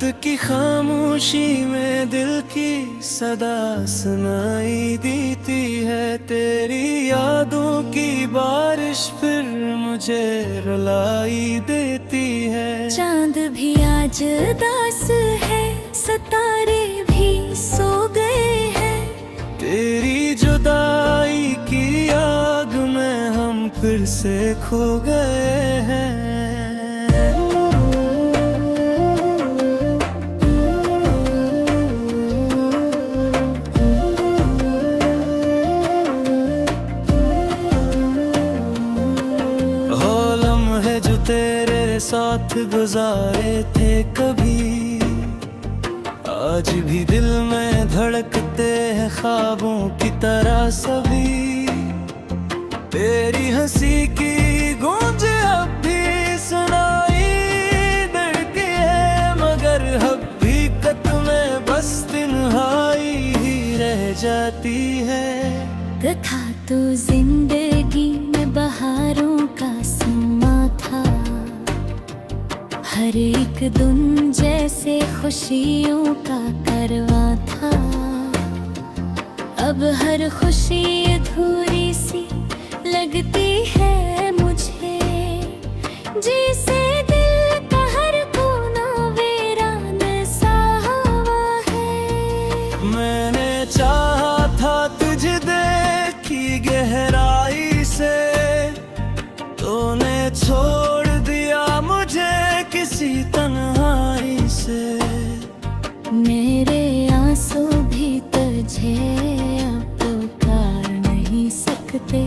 की खामोशी में दिल की सदा सुनाई देती है। तेरी यादों की बारिश फिर मुझे रुलाई देती है। चांद भी आज उदास है, सितारे भी सो गए हैं। तेरी जुदाई की आग में हम फिर से खो गए हैं। तेरे साथ गुजारे थे कभी, आज भी दिल में धड़कते हैं ख्वाबों की तरह सभी। तेरी हंसी की गूंज अब भी सुनाई देती है, मगर हकीकत में बस तन्हाई ही रह जाती है। था तो जिंदगी में बहारों का समा था, हर एक दिन जैसे खुशियों का करवा था। अब हर खुशी अधूरी सी लगती है मुझे, जिसे दिल का हर कोना वीरान सा हुआ है। मैंने चाहा था तुझे देखी गहराई से, तूने छोड़ दिया मुझे किसी तन्हाई से। मेरे आंसू भी तुझे अब पुकार नहीं सकते,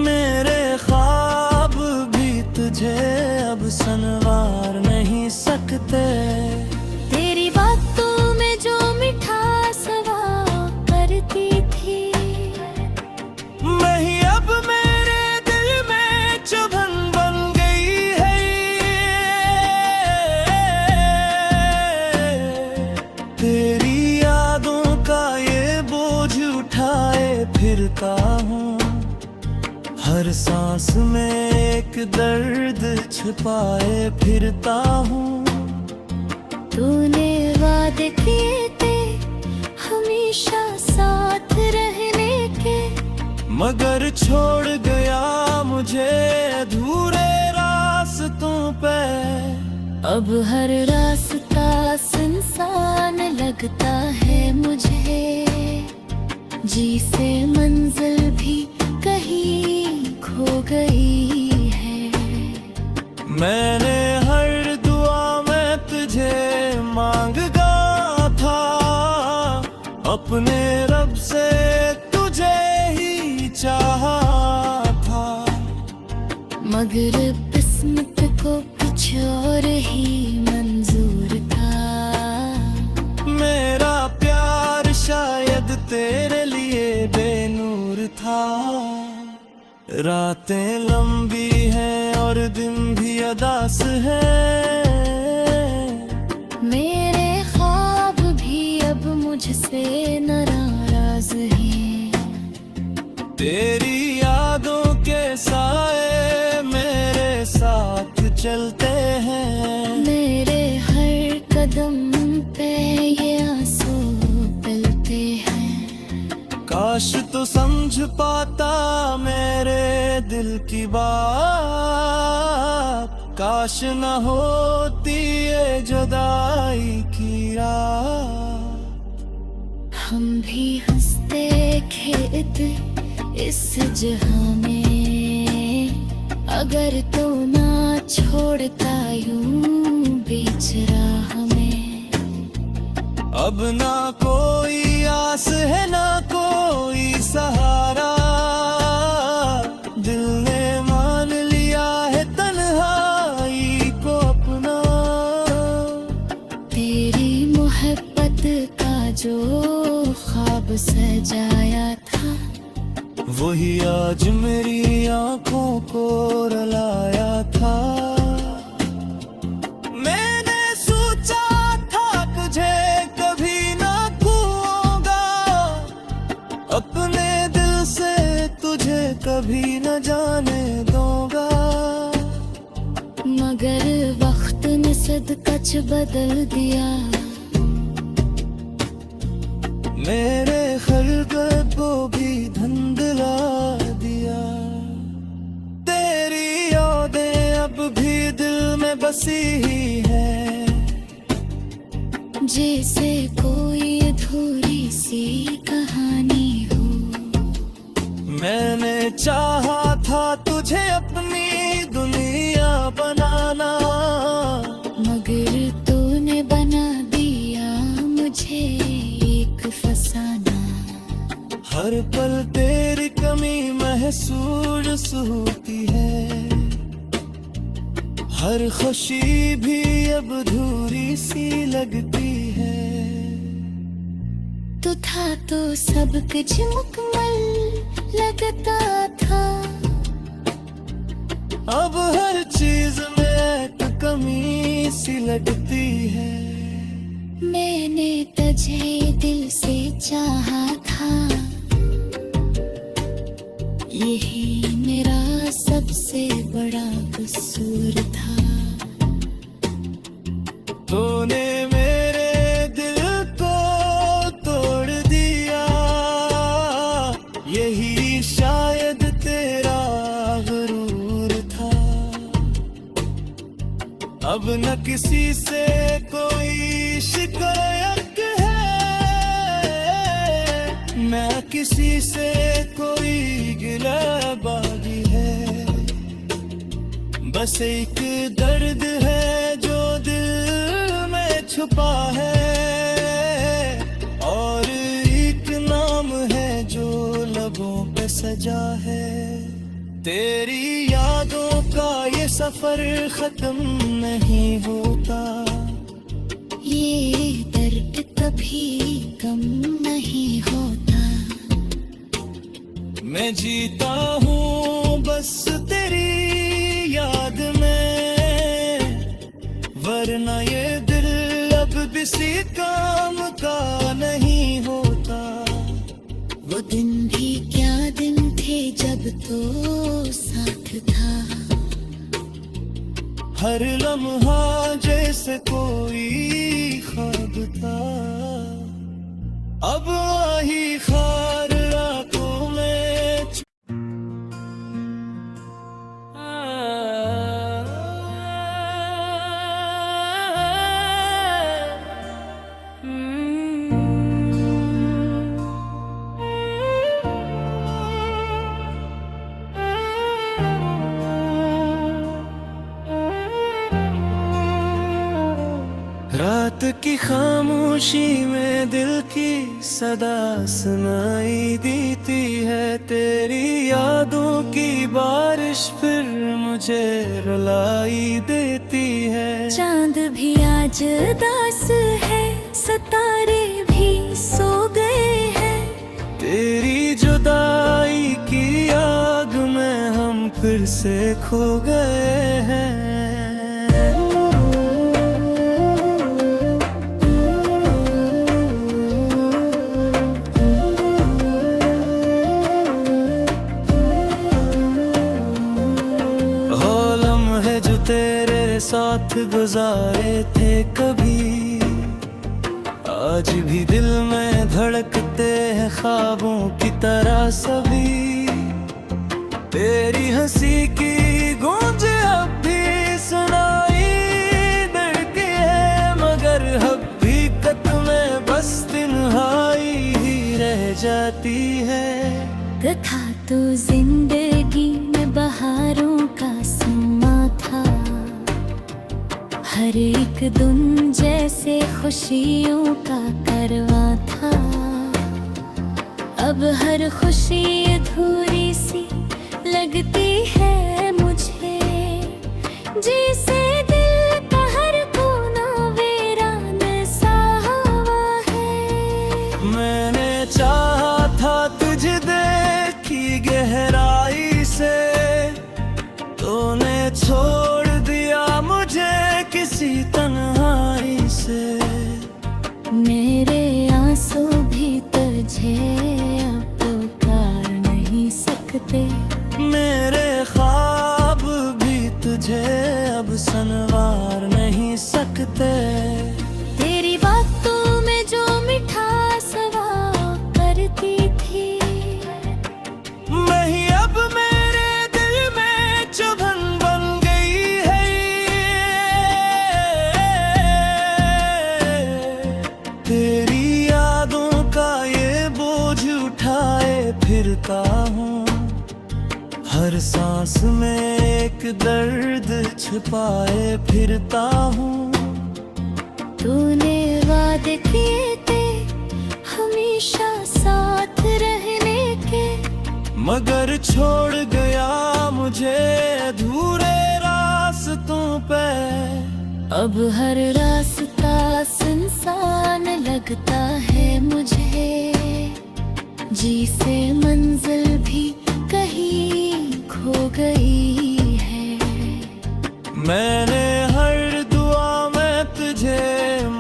मेरे ख्वाब भी तुझे अब संवार नहीं सकते। तेरी बातों में जो मिठास हुआ करती थी, नहीं अब मेरे दिल में चुभन बन गई है। तेरी यादों का ये बोझ उठाए फिरता हूँ, हर सांस में एक दर्द छिपाए फिरता हूँ। तूने वादे किए थे हमेशा साथ रहने के, मगर छोड़ गया मुझे अधूरे रास्तों पे। अब हर रास्ता सुनसान लगता है मुझे, जी से मंजिल भी कहीं खो गई है। मैंने हर दुआ में तुझे मांगा था, अपने रब से तुझे ही चाहा था। मगर किस्मत को कुछ और ही मंजूर था। मेरा प्यार शायद तेरे लिए बेनूर था। रातें लंबी हैं और दिन भी अदास है। मेरे ख्वाब भी अब मुझसे नाराज हैं। तेरी यादों के साए मेरे साथ चलते हैं। मेरे हर कदम पे ये आंसू पिलते हैं। काश तो समझ पाता मेरे दिल की बात, काश न होती ये जुदाई की रात। हम भी हंसते खेलते इस जहां में, अगर तू ना छोड़ता यूं बीच राह में। अब ना कोई आस है ना कोई सहारा, दिल ने मान लिया है तन्हाई को अपना। तेरी मोहब्बत का जो ख्वाब सजाया था, वही आज मेरी आंखों को रुलाया था। मैंने सोचा था तुझे कभी ना खोऊंगा, अपने दिल से तुझे कभी न जाने दूंगा। मगर वक्त ने सद कच बदल दिया। मेरे खलबत को भी धुंधला दिया। तेरी यादें अब भी दिल में बसी ही है, जैसे कोई अधूरी सी कहानी हो। मैंने चाहा था तुझे अपनी दुनिया बनाना, मगर तूने बना दिया मुझे एक फसाना। हर पल तेरी कमी महसूस होती है, हर खुशी भी अब अधूरी सी लगती है। तू था तो सब कुछ मुकम्मल लगता था, अब हर चीज में एक कमी सी लगती है। मैंने तुझे दिल से चाहा था, यही मेरा सबसे बड़ा कसूर था। तूने मेरे दिल को तोड़ दिया, यही शायद तेरा गुरूर था। अब न किसी से कोई शिकायत है, न किसी से कोई गिलाबाजी है। बस एक दर्द है जो दिल में छुपा है, और एक नाम है जो लबों पे सजा है। तेरी यादों का ये सफर खत्म नहीं होता, ये दर्द कभी कम नहीं होता। मैं जीता हूँ बस तेरी याद में, वरना ये दिल अब किसी काम का नहीं होता। वो दिन भी क्या दिन थे जब तो साथ था, हर लम्हा जैसे कोई ख्वाब था। अब वही खार रातों में रात की खामोशी में दिल की सदा सुनाई देती है। तेरी यादों की बारिश फिर मुझे रुलाई देती है। चांद भी आज उदास है, सितारे भी सो गए हैं। तेरी जुदाई की आग में हम फिर से खो गए हैं। तेरे साथ गुजारे थे कभी, आज भी दिल में धड़कते हैं ख्वाबों की तरह सभी। तेरी हंसी की गूंज अब भी सुनाई देती है, मगर हकीकत में बस तन्हाई ही रह जाती है। था तो जिंदगी में बहारों का समा था, हर एक दिन जैसे खुशियों का करवा था। अब हर खुशी अधूरी सी लगती है मुझे, जिसे दिल का हर कोना वीरान सा हुआ है। मैंने चाहा था तुझे देखी गहराई से, तूने छोड़ दिया मुझे किसी तन्हाई से। मेरे आंसू भी तुझे अब पुकार नहीं सकते, मेरे ख्वाब भी तुझे अब संवार नहीं सकते। तेरी बातों में जो मिठास हवा करती थी, मैं ही अब मेरे दिल में चुभन बन गई है। तेरी यादों का ये बोझ उठाए फिरता हूँ, हर सांस में एक दर्द छिपाए फिरता हूँ। तूने वादे किए थे हमेशा साथ रहने के, मगर छोड़ गया मुझे अधूरे रास्तों पे। अब हर रास्ता सुनसान लगता है मुझे, जी से मंजिल भी कहीं खो गई है। मैंने हर दुआ में तुझे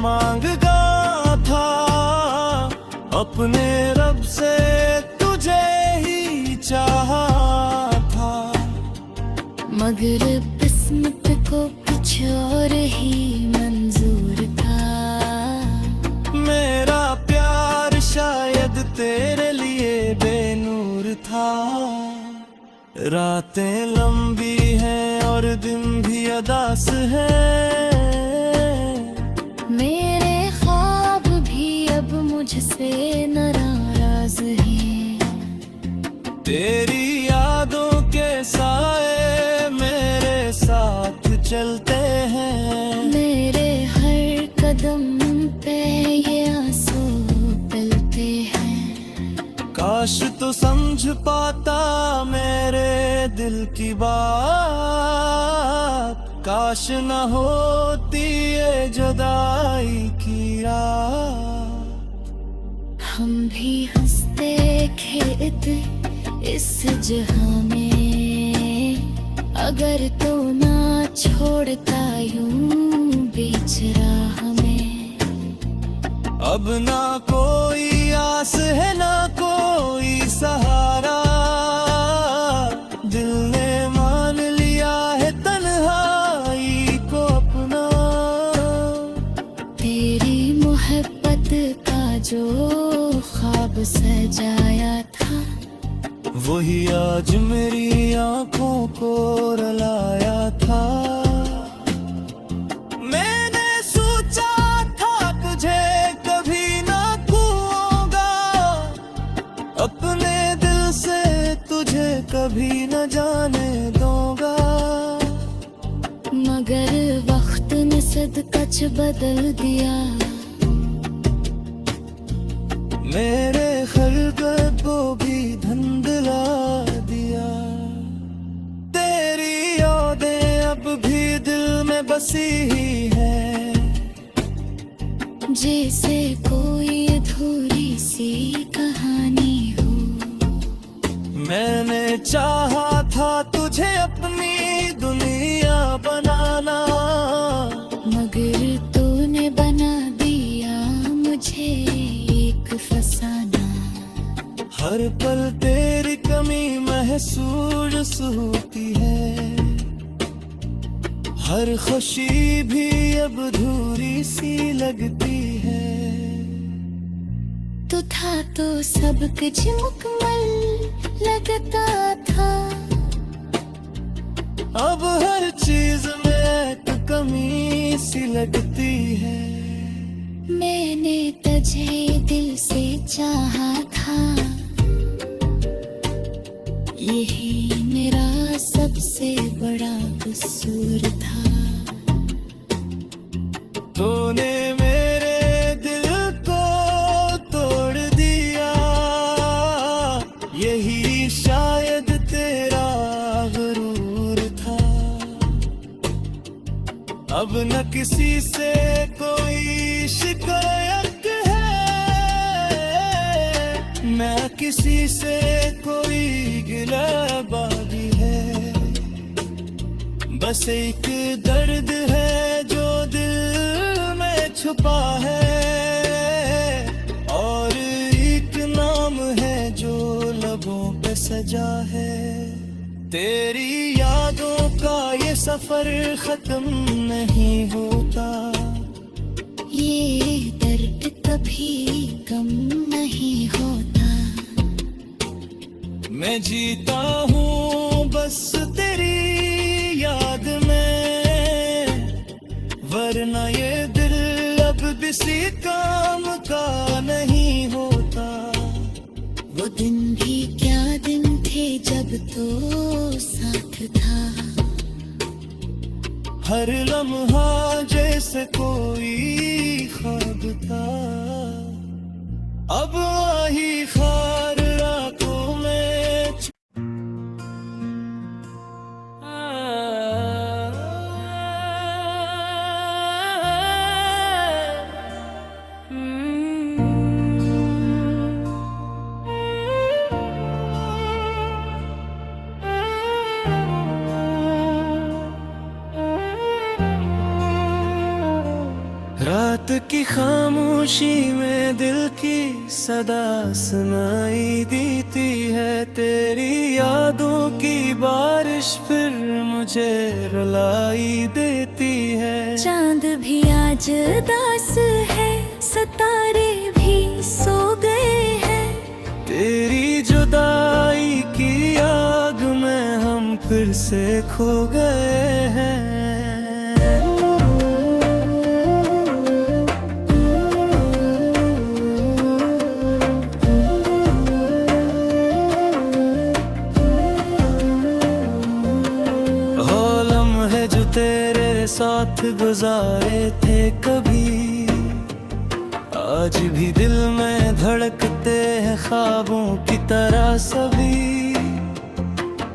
मांगा था, अपने रब से तुझे ही चाहा था। मगर किस्मत को कुछ और ही मंजूर था। मेरा प्यार शायद तेरे लिए बेनूर था। रातें लंबी हैं और दिन भी अदास है। मेरे ख्वाब भी अब मुझसे नाराज हैं। तेरी यादों के साए मेरे साथ चलते हैं। मेरे हर कदम पे ये आंसू पिलते हैं। काश तो समझ पाता मेरे दिल की बात, काश न होती ये जुदाई की रात। हम भी हंसते खेलते इस जहां में, अगर तो ना छोड़ता यूं बीच राह में। अब ना कोई आस है ना कोई सहारा, दिल ने मान लिया है तन्हाई को अपना। तेरी मोहब्बत का जो ख्वाब सजाया था, वही आज मेरी आंखों को रुलाया था। मैंने सोचा था तुझे कभी ना खोऊंगा, अपने दिल से तुझे कभी न जाने दूंगा। मगर वक्त ने सदकच बदल दिया। मेरे खलबत को भी धुंधला दिया। तेरी यादें अब भी दिल में बसी ही है, जैसे कोई अधूरी सी कहानी हो। मैंने चाहा था तुझे अपनी दुनिया बनाना, मगर तूने बना दिया मुझे एक फसाना। हर पल तेरी कमी महसूस होती है, हर खुशी भी अब अधूरी सी लगती है। तू था तो सब कुछ मुकम्मल लगता था, अब हर चीज में एक कमी सी लगती है। मैंने तुझे दिल से चाहा था, यही मेरा सबसे बड़ा कसूर था। तूने मेरे दिल को तोड़ दिया, यही शायद तेरा गुरूर था। अब न किसी से कोई शिकायत है, न किसी से कोई गिलाबाजी है। बस एक दर्द है जो दिल में छुपा है, और एक नाम है जो लबों पे सजा है। तेरी यादों का ये सफर खत्म नहीं होता, ये दर्द कभी कम नहीं होता। मैं जीता हूँ बस तेरी याद में, वरना ये दिल अब किसी काम का नहीं होता। वो दिन भी क्या दिन थे जब तो साथ था, हर लम्हा जैसे कोई ख्वाब था। अब वही खार रातों में रात की खामोशी में दिल की सदा सुनाई देती है। तेरी यादों की बारिश फिर मुझे रुलाई देती है। चांद भी आज उदास है, सितारे भी सो गए हैं। तेरी जुदाई की आग में हम फिर से खो गए हैं। तेरे साथ गुजारे थे कभी, आज भी दिल में धड़कते हैं ख्वाबों की तरह सभी।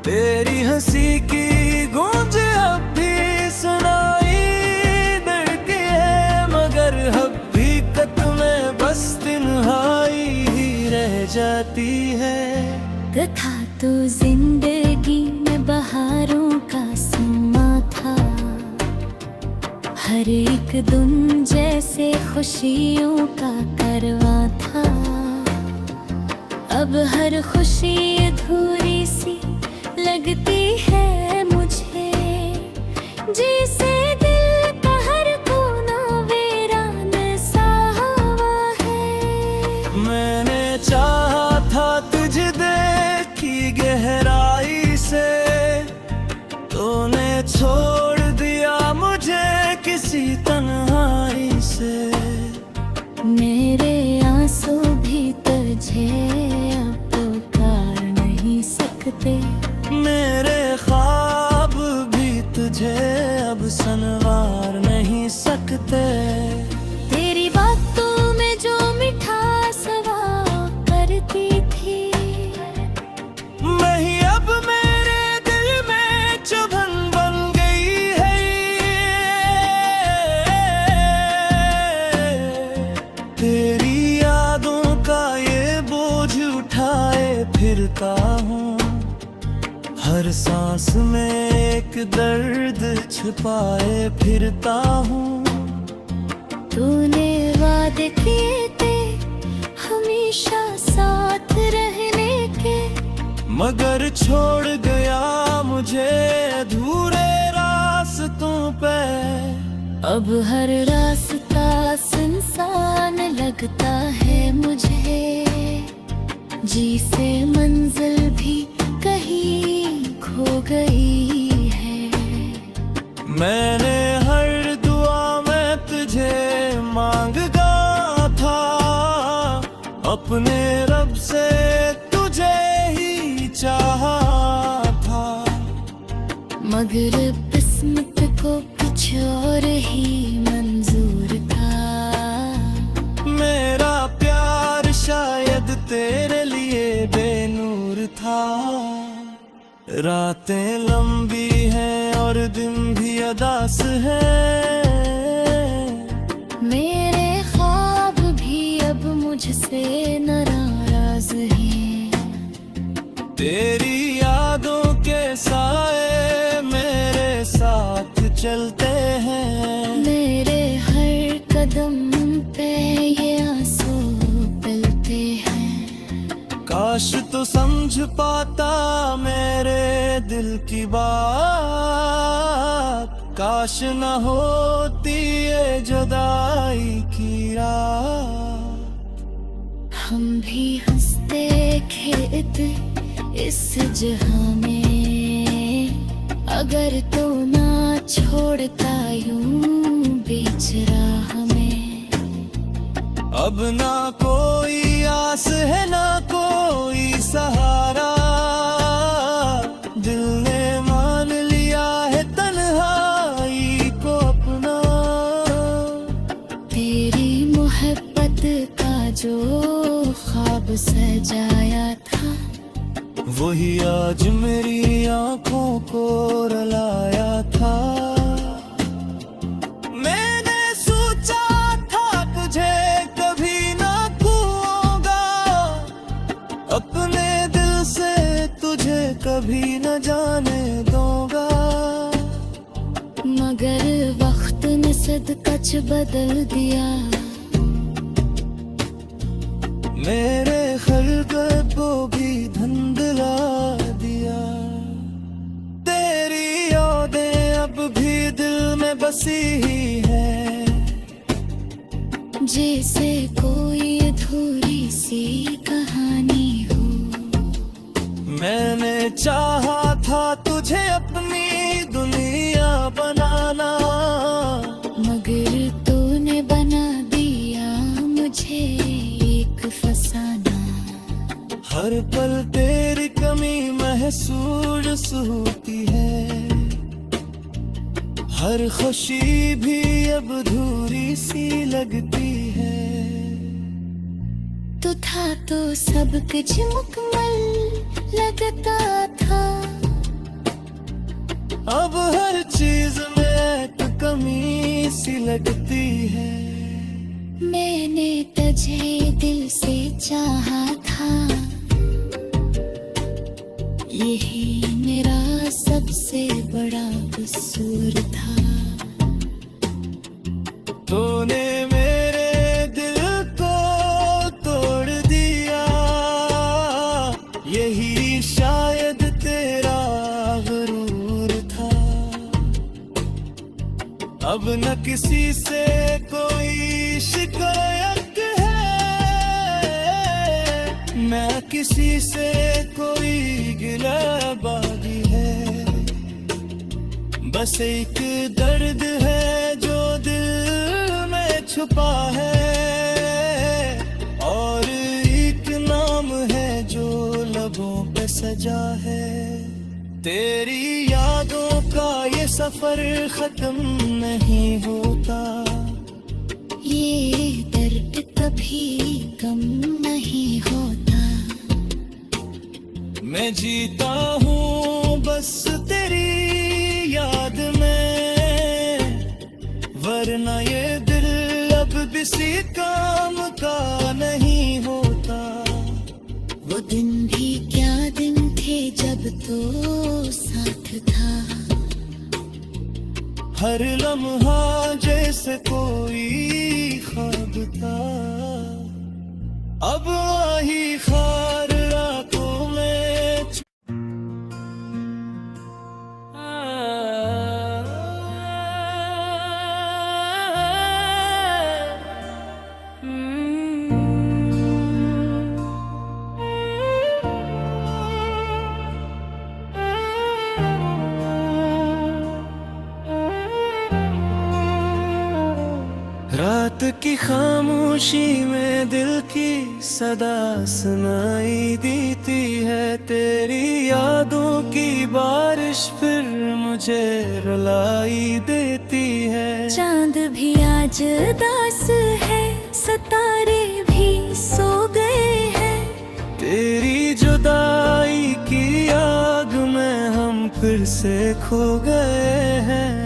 तेरी हंसी की गूंज अब भी सुनाई देती है, मगर अब भी कत में बस तन्हाई ही रह जाती है। था तो जिंदगी में बहारों का समा था, हर एक दिन जैसे खुशियों का करवा था। अब हर खुशी अधूरी सी लगती है मुझे, जिसे दिल का हर कोना वीरान सा हुआ है। मैंने चाहा था तुझे देखी गहराई से, तूने छोड़ दिया मुझे किसी तन्हाई से। मेरे आंसू भी तुझे अब पुकार नहीं सकते, मेरे ख्वाब भी तुझे अब संवार नहीं सकते। तेरी बातों में जो मिठास हुआ करती थी, मैं ही अब मेरे दिल में चुभन बन गई है। तेरी यादों का ये बोझ उठाए फिरता हूँ, हर सांस में एक दर्द छिपाए फिरता हूँ। तूने वादे किए थे हमेशा साथ रहने के, मगर छोड़ गया मुझे अधूरे रास्तों पे। अब हर रास्ता सुनसान लगता है मुझे, जिसे मंजिल भी कहीं खो गई है। मैंने हर दुआ में तुझे मांगा था, अपने रब से तुझे ही चाहा था। मगर किस्मत को कुछ और ही मंजूर था। मेरा प्यार शायद तेरे लिए बेनूर था। रातें लंबी हैं और दिन भी अदास है, मेरे ख्वाब भी अब मुझसे नाराज हैं। तेरी यादों के साए मेरे साथ चलते हैं, मेरे हर कदम पे ये आंसू पिलते हैं। काश तो समझ पाता मेरे दिल की बात, काश न होती ये जुदाई की रात। हम भी हंसते खेलते इस जहां में, अगर तू ना छोड़ता यूं बीच राह में। अब ना कोई आस है ना कोई सहारा, दिल ने मान लिया है तन्हाई को अपना। तेरी मोहब्बत का जो ख्वाब सजाया था, वही आज मेरी आंखों को रुलाया था। मैंने सोचा था तुझे कभी ना खोऊंगा, अपने दिल से तुझे कभी न जाने दूंगा। मगर वक्त ने सद कच बदल दिया, मेरे खलबत को भी धुंधला दिया। तेरी यादें अब भी दिल में बसी ही है, जैसे कोई अधूरी सी कहानी हो। मैंने चाहा था तुझे अपनी दुनिया बनाना, मगर तूने बना दिया मुझे एक फसाना। हर पल तेरी कमी महसूस होती है, हर खुशी भी अब अधूरी सी लगती है। तू था तो सब कुछ मुकम्मल लगता था, अब हर चीज में एक कमी सी लगती है। मैंने तुझे दिल से चाहा था, यही मेरा सबसे बड़ा कसूर था। तूने मेरे दिल को तोड़ दिया, यही शायद तेरा गुरूर था। अब न किसी से कोई शिकायत है, न किसी से कोई गिलाबागी है। बस एक दर्द है जो दिल में छुपा है, और एक नाम है जो लबों पे सजा है। तेरी यादों का ये सफर खत्म नहीं होता, ये दर्द कभी कम नहीं होता। मैं जीता हूँ बस तेरी याद में, वरना ये दिल अब किसी काम का नहीं होता। वो दिन भी क्या दिन थे जब तो साथ था, हर लम्हा जैसे कोई ख्वाब था। अब वही खार रातों में रात की खामोशी में दिल की सदा सुनाई देती है। तेरी यादों की बारिश फिर मुझे रुलाई देती है। चांद भी आज उदास है, सितारे भी सो गए हैं। तेरी जुदाई की आग में हम फिर से खो गए हैं।